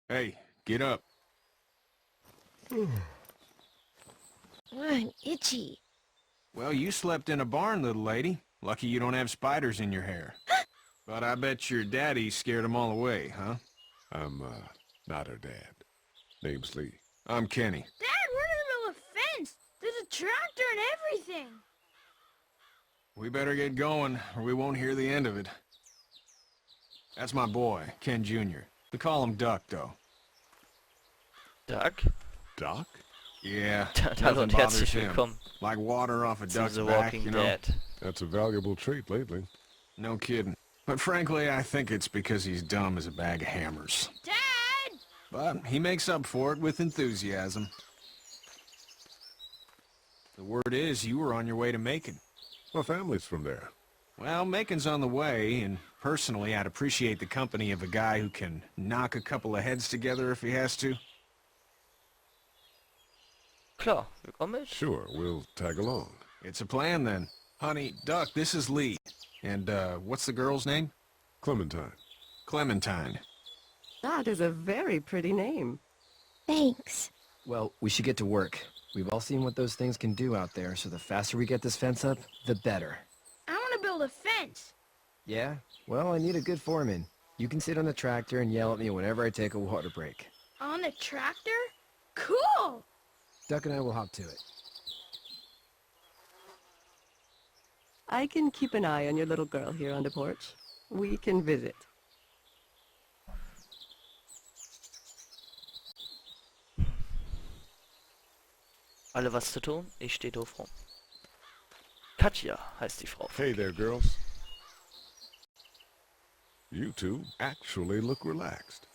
Hey, get up. I'm itchy. Well, you slept in a barn, little lady. Lucky you don't have spiders in your hair. But I bet your daddy scared them all away, huh? I'm, not her dad. Name's Lee. I'm Kenny. Dad, we're in the middle of a fence. There's a tractor and everything. We better get going, or we won't hear the end of it. That's my boy, Ken Jr. We call him Duck, though. Duck? Doc? Yeah, Hallo nothing und bothers herzlich him. willkommen Like water off a zu duck's The back, Walking you know? Dead. That's a valuable trait lately. No kidding. But frankly, I think it's because he's dumb as a bag of hammers. Dad! But he makes up for it with enthusiasm. The word is you were on your way to Macon. My family's from there. Well, Macon's on the way, and personally, I'd appreciate the company of a guy who can knock a couple of heads together if he has to. Klar, wir kommen mit. Sure, we'll tag along. It's a plan, then. Honey, Duck, this is Lee. And, what's the girl's name? Clementine. Clementine. That is a very pretty name. Thanks. Well, we should get to work. We've all seen what those things can do out there, so the faster we get this fence up, the better. I want to build a fence. Yeah? Well, I need a good foreman. You can sit on the tractor and yell at me whenever I take a water break. On the tractor? Cool! Duck and I will hop to it. I can keep an eye on your little girl here on the porch. We can visit. Alle was zu tun? Ich stehe doof rum. Katja heißt die Frau. Hey there, girls. You two actually look relaxed.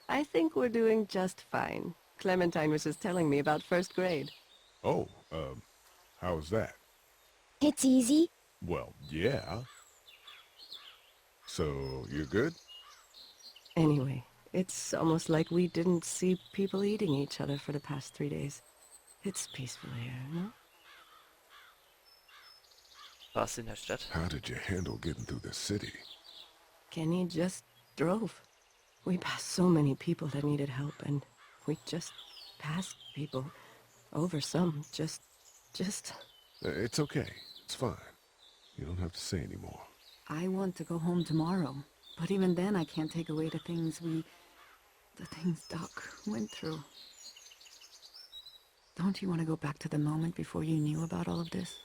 I think we're doing just fine. Clementine was just telling me about first grade. Oh, how's that? It's easy. Well, yeah. So, you're good? Anyway, it's almost like we didn't see people eating each other for the past 3 days. It's peaceful here, no? Warst in der Stadt? How did you handle getting through the city? Kenny just drove. We passed so many people that needed help, and we just passed people. Over some, just... It's okay. It's fine. You don't have to say anymore. I want to go home tomorrow, but even then I can't take away the things Doc went through. Don't you want to go back to the moment before you knew about all of this?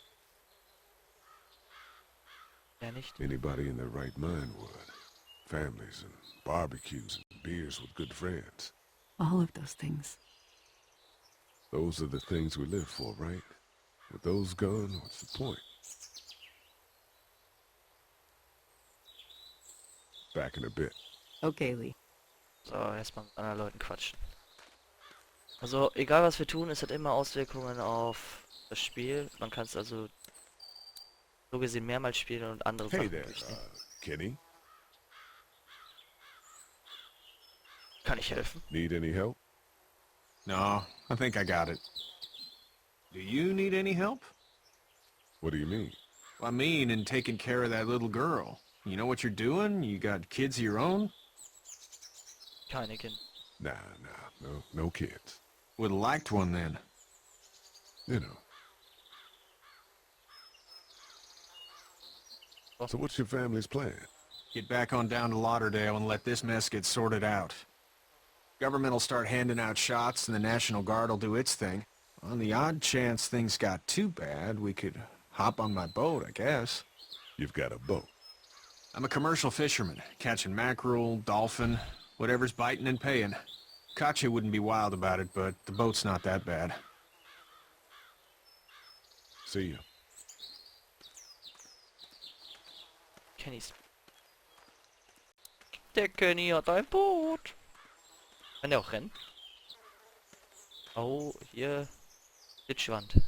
Ja, nicht. Anybody in their right mind would. Families and barbecues and beers with good friends. All of those things. Those are the things we live for, right? With those gone, what's the point? Back in a bit. Okay, Lee. So, erstmal mit anderen Leuten quatschen. Also, egal was wir tun, es hat immer Auswirkungen auf das Spiel. Man kann es also so gesehen mehrmals spielen und andere Hey Sachen there, durchnehmen. Kenny. Kann ich helfen? Need any help? No, I think I got it. Do you need any help? What do you mean? I mean, in taking care of that little girl. You know what you're doing? You got kids of your own? Keine Kinder. Nah, no kids. Would've liked one then. You know. So what's your family's plan? Get back on down to Lauderdale and let this mess get sorted out. Government will start handing out shots and the National Guard will do its thing. On the odd chance things got too bad, we could hop on my boat, I guess. You've got a boat. I'm a commercial fisherman, catching mackerel, dolphin, whatever's biting and paying. Katja wouldn't be wild about it, but the boat's not that bad. See ya. Kennys. Der Kenny hat ein Boot. Kann der auch rennen? Oh, hier. Glitschwand.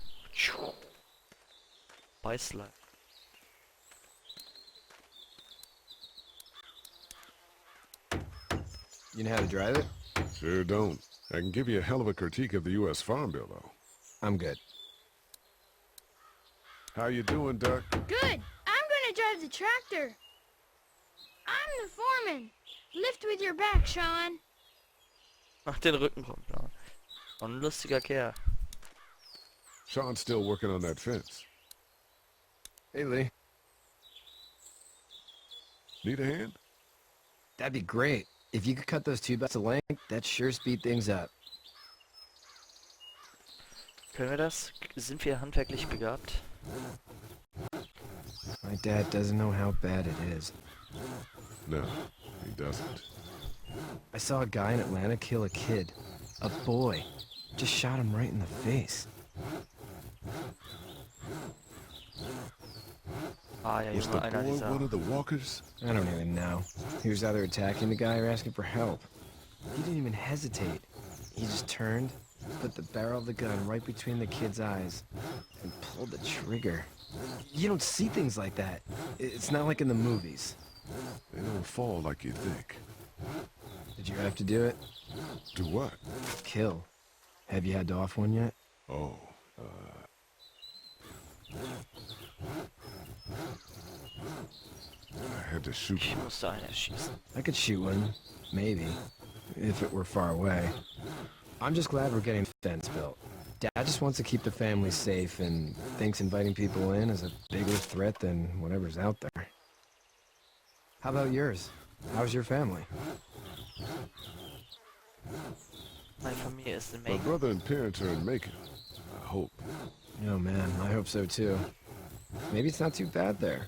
Beißlein. You know how to drive it? Sure don't. I can give you a hell of a critique of the U.S. Farm Bill, though. I'm good. How you doing, Duck? Good. I'm gonna drive the tractor. I'm the foreman. Lift with your back, Sean. Macht den Rücken rum, ja. Und ein lustiger Kerl. Sean's still working on that fence. Hey, Lee. Need a hand? That'd be great. If you could cut those 2 bats of length, that'd sure speed things up. Können wir das? Sind wir handwerklich begabt? My dad doesn't know how bad it is. No, he doesn't. I saw a guy in Atlanta kill a kid. A boy. Just shot him right in the face. Ah ja, Was Junge, the einer boy dieser... one of the walkers? I don't even know. He was either attacking the guy or asking for help. He didn't even hesitate. He just turned, put the barrel of the gun right between the kid's eyes, and pulled the trigger. You don't see things like that. It's not like in the movies. They don't fall like you think. Did you have to do it? Do what? Kill. Have you had to off one yet? Oh, I had to shoot Ich one. musste einen erschießen. I could shoot one, maybe, if it were far away. I'm just glad we're getting the fence built. Dad just wants to keep the family safe and thinks inviting people in is a bigger threat than whatever's out there. How about yours? How's your family? Meine Familie ist in My Macon. brother and parents are in Macon. I hope. Oh man, I hope so too. Maybe it's not too bad there.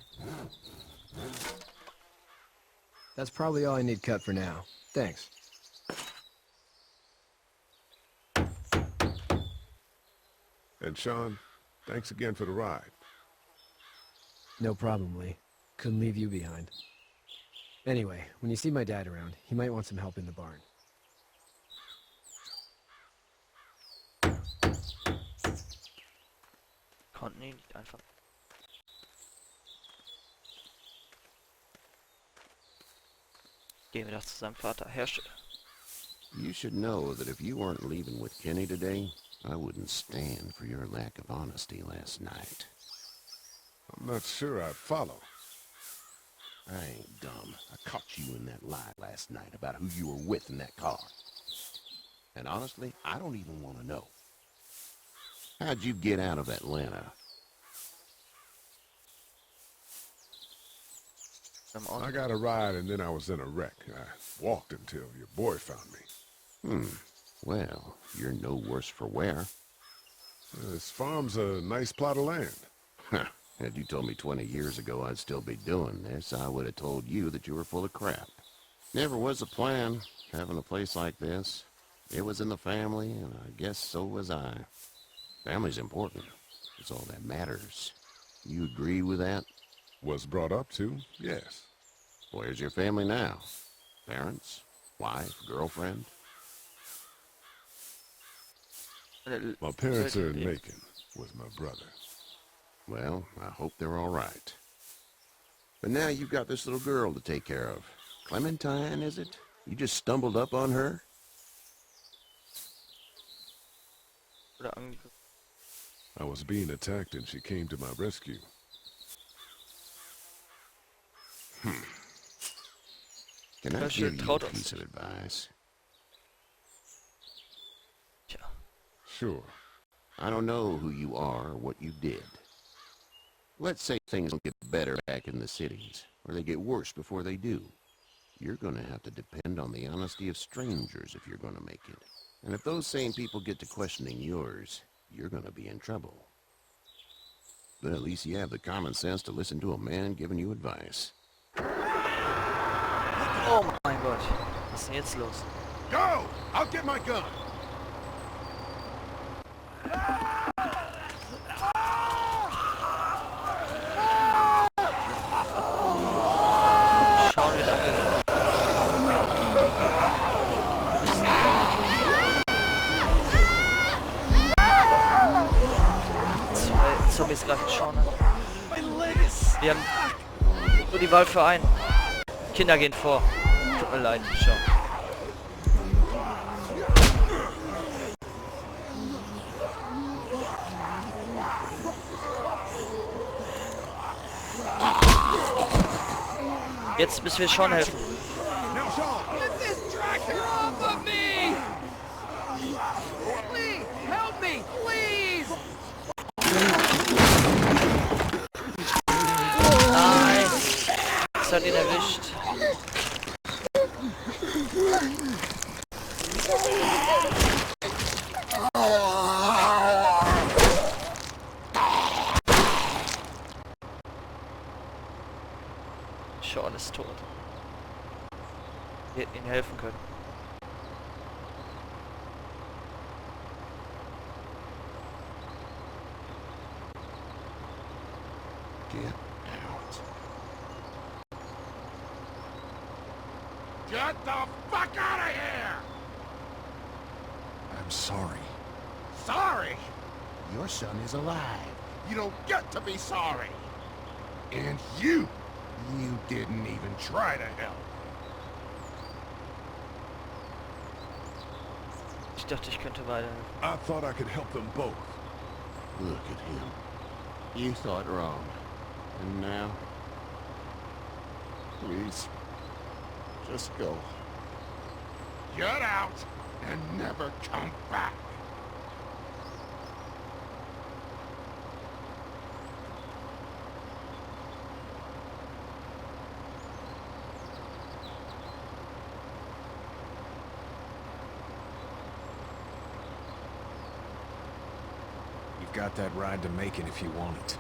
That's probably all I need cut for now. Thanks. And Sean, thanks again for the ride. No problem, Lee. Couldn't leave you behind. Anyway, when you see my dad around, he might want some help in the barn. Konnten ihn nicht einfach... Gehen wir doch zu seinem Vater. Herrsche. You should know that if you weren't leaving with Kenny today, I wouldn't stand for your lack of honesty last night. I'm not sure I'd follow. I ain't dumb. I caught you in that lie last night about who you were with in that car. And honestly, I don't even want to know. How'd you get out of Atlanta? I got a ride and then I was in a wreck. I walked until your boy found me. Well, you're no worse for wear. This farm's a nice plot of land. Huh. Had you told me 20 years ago I'd still be doing this, I would have told you that you were full of crap. Never was a plan, having a place like this. It was in the family, and I guess so was I. Family's important. It's all that matters. You agree with that? Was brought up to, yes. Where's your family now? Parents? Wife? Girlfriend? My parents are in Macon with my brother. Well, I hope they're all right. But now you've got this little girl to take care of. Clementine, is it? You just stumbled up on her? Oder Angriff. I was being attacked and she came to my rescue. Can I Das give you a traut uns. piece of advice? Tja. Sure. I don't know who you are or what you did. Let's say things don't get better back in the cities, or they get worse before they do. You're gonna have to depend on the honesty of strangers if you're gonna make it. And if those same people get to questioning yours, you're gonna be in trouble. But at least you have the common sense to listen to a man giving you advice. Oh mein Gott. Was ist denn jetzt los? Go! I'll get my gun! Schauen wir da. Zwei Zombies greifen Sean an. Wir haben nur die Wahl für einen. Kinder gehen vor. Tut mir leid, Sean. Jetzt müssen wir Sean helfen. Now, Sean! Get this tractor off of me! Scheiße hat ihn erwischt. Sean ist tot. Wir hätten ihm helfen können. Get out. Get the fuck out of here! I'm sorry. Sorry? Your son is alive. You don't get to be sorry. And you didn't even try to help. Ich dachte, ich könnte weiterhelfen. I thought I could help them both. Look at him. You thought wrong. And now? Please, just go. Get out and never come back. You've got that ride to Macon if you want it.